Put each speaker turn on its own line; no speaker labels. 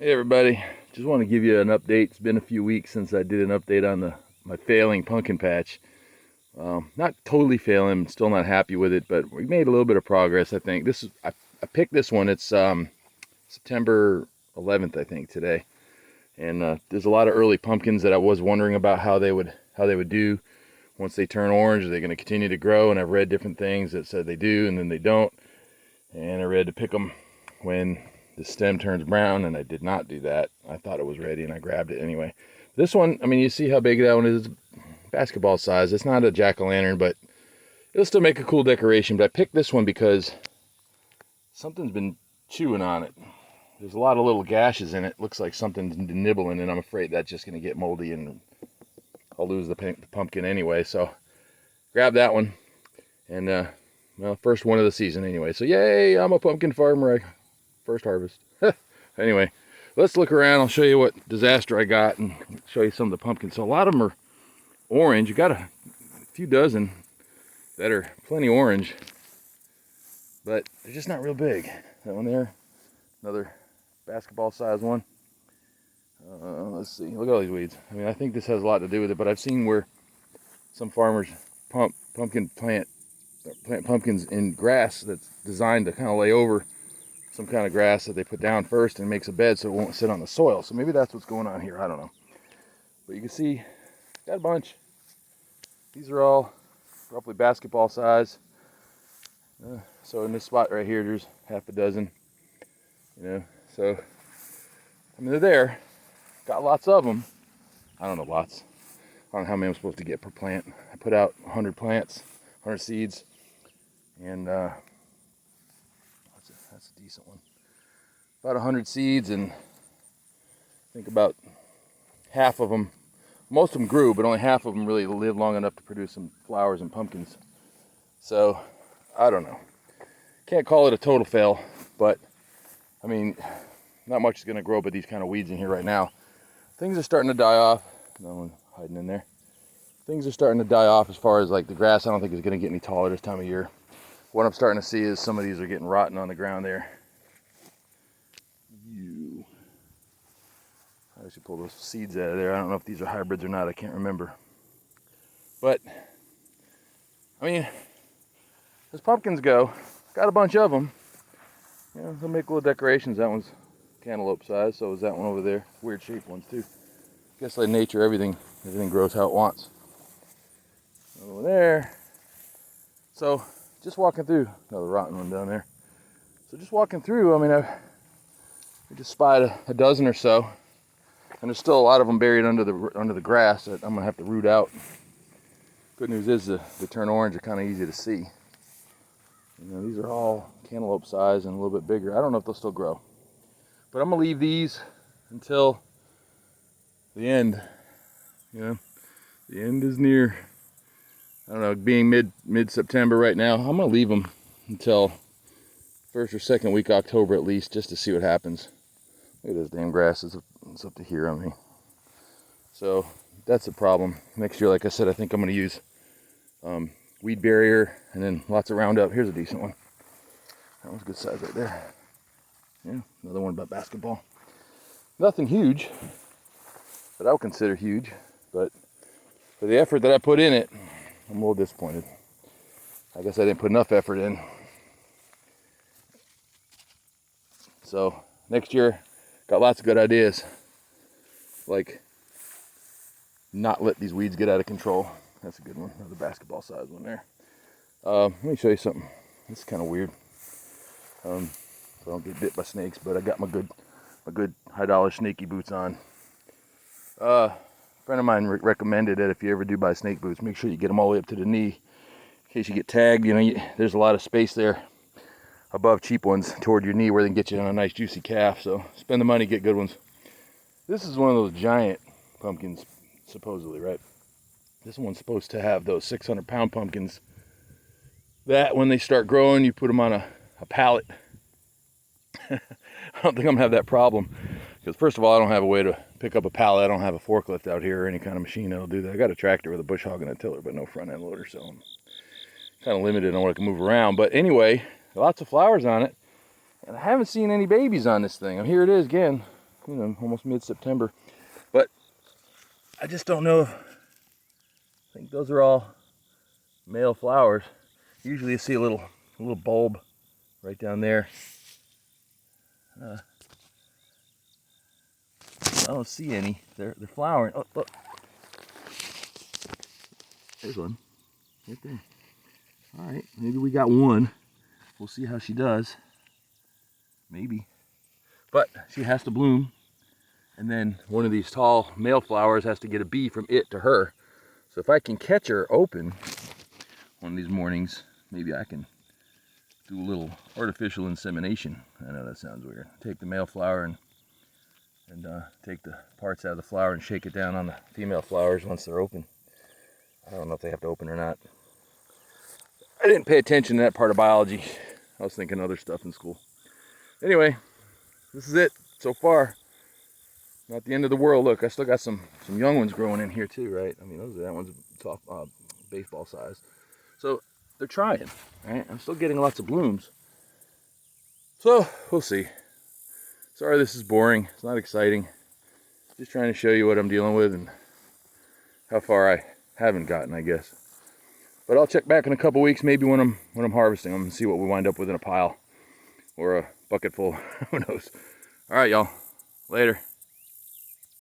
Hey everybody, just want to give you an update. It's been a few weeks since I did an update on my failing pumpkin patch. Not totally failing, still not happy with it, but we made a little bit of progress. I think I picked this one. It's September 11th, I think, today, and there's a lot of early pumpkins that I was wondering about how they would do once they turn orange. Are they going to continue to grow? And I've read different things that said they do, and then they don't. And I read to pick them when the stem turns brown, and I did not do that. I thought it was ready and I grabbed it anyway. This one, I mean, you see how big that one is, basketball size. It's not a jack-o'-lantern, but it'll still make a cool decoration. But I picked this one because something's been chewing on it. There's a lot of little gashes in it. Looks like something's been nibbling, and I'm afraid that's just going to get moldy and I'll lose the pumpkin anyway. So grab that one, and well, first one of the season anyway. So yay, I'm a pumpkin farmer. First harvest. Anyway, let's look around. I'll show you what disaster I got and show you some of the pumpkins. So a lot of them are orange. You got a few dozen that are plenty orange, but they're just not real big. That one there, another basketball size one. Let's see, look at all these weeds. I mean, I think this has a lot to do with it, but I've seen where some farmers plant pumpkins in grass that's designed to kind of lay over some kind of grass that they put down first and makes a bed so it won't sit on the soil. So maybe that's what's going on here. I don't know. But you can see, got a bunch. These are all roughly basketball size. So in this spot right here, there's half a dozen. You know, so I mean, they're there. Got lots of them. I don't know lots. I don't know how many I'm supposed to get per plant. I put out 100 plants, 100 seeds, and that's a decent one. About 100 seeds, and I think about half of them, most of them grew, but only half of them really lived long enough to produce some flowers and pumpkins. So, I don't know. Can't call it a total fail, but I mean, not much is going to grow but these kind of weeds in here right now. Things are starting to die off. No one hiding in there. Things are starting to die off as far as like the grass. I don't think it's going to get any taller this time of year. What I'm starting to see is some of these are getting rotten on the ground there. I should pull those seeds out of there. I don't know if these are hybrids or not. I can't remember. But, I mean, as pumpkins go, got a bunch of them. You know, they'll make little decorations. That one's cantaloupe size, so is that one over there. Weird shaped ones too. Guess like nature, everything grows how it wants. Over there. So, just walking through, another rotten one down there. So just walking through, I mean, I just spied a dozen or so, and there's still a lot of them buried under the grass that I'm gonna have to root out. Good news is they turn orange are kind of easy to see. You know, these are all cantaloupe size and a little bit bigger. I don't know if they'll still grow, but I'm gonna leave these until the end. You know, the end is near. I don't know, being mid-September right now, I'm gonna leave them until first or second week October at least, just to see what happens. Look at this damn grass, it's up to here on me. So that's a problem. Next year, like I said, I think I'm gonna use weed barrier and then lots of Roundup. Here's a decent one. That one's a good size right there. Yeah, another one about basketball. Nothing huge that I would consider huge, but for the effort that I put in it, I'm a little disappointed. I guess I didn't put enough effort in. So next year, got lots of good ideas. Like not let these weeds get out of control. That's a good one. Another basketball size one there. Let me show you something. This is kind of weird. So I don't get bit by snakes, but I got my good $high snaky boots on. A friend of mine recommended that if you ever do buy snake boots, make sure you get them all the way up to the knee in case you get tagged. You know, there's a lot of space there above cheap ones toward your knee where they can get you on a nice juicy calf. So spend the money, get good ones. This is one of those giant pumpkins, supposedly, right? This one's supposed to have those 600-pound pumpkins that when they start growing, you put them on a pallet. I don't think I'm gonna have that problem because first of all, I don't have a way to pick up a pallet. I don't have a forklift out here or any kind of machine that'll do that. I got a tractor with a bush hog and a tiller, but no front end loader, so I'm kind of limited on what I can move around. But anyway, lots of flowers on it, and I haven't seen any babies on this thing. And here it is again. you know, almost mid-September. But I just don't know. I think those are all male flowers. Usually you see a little bulb right down there. I don't see any. They're flowering. Oh, look. There's one. Right there. All right, maybe we got one. We'll see how she does. Maybe. But she has to bloom. And then one of these tall male flowers has to get a bee from it to her. So if I can catch her open one of these mornings, maybe I can do a little artificial insemination. I know that sounds weird. Take the male flower and take the parts out of the flower and shake it down on the female flowers once they're open. I don't know if they have to open or not. I didn't pay attention to that part of biology. I was thinking other stuff in school. Anyway, this is it so far. Not the end of the world. Look, I still got some young ones growing in here too, right? I mean, that one's soft, baseball size. So they're trying, right? I'm still getting lots of blooms. So we'll see. Sorry this is boring. It's not exciting. Just trying to show you what I'm dealing with and how far I haven't gotten, I guess. But I'll check back in a couple weeks, maybe when I'm harvesting them, and see what we wind up with in a pile or a bucket full. Who knows? All right, y'all. Later.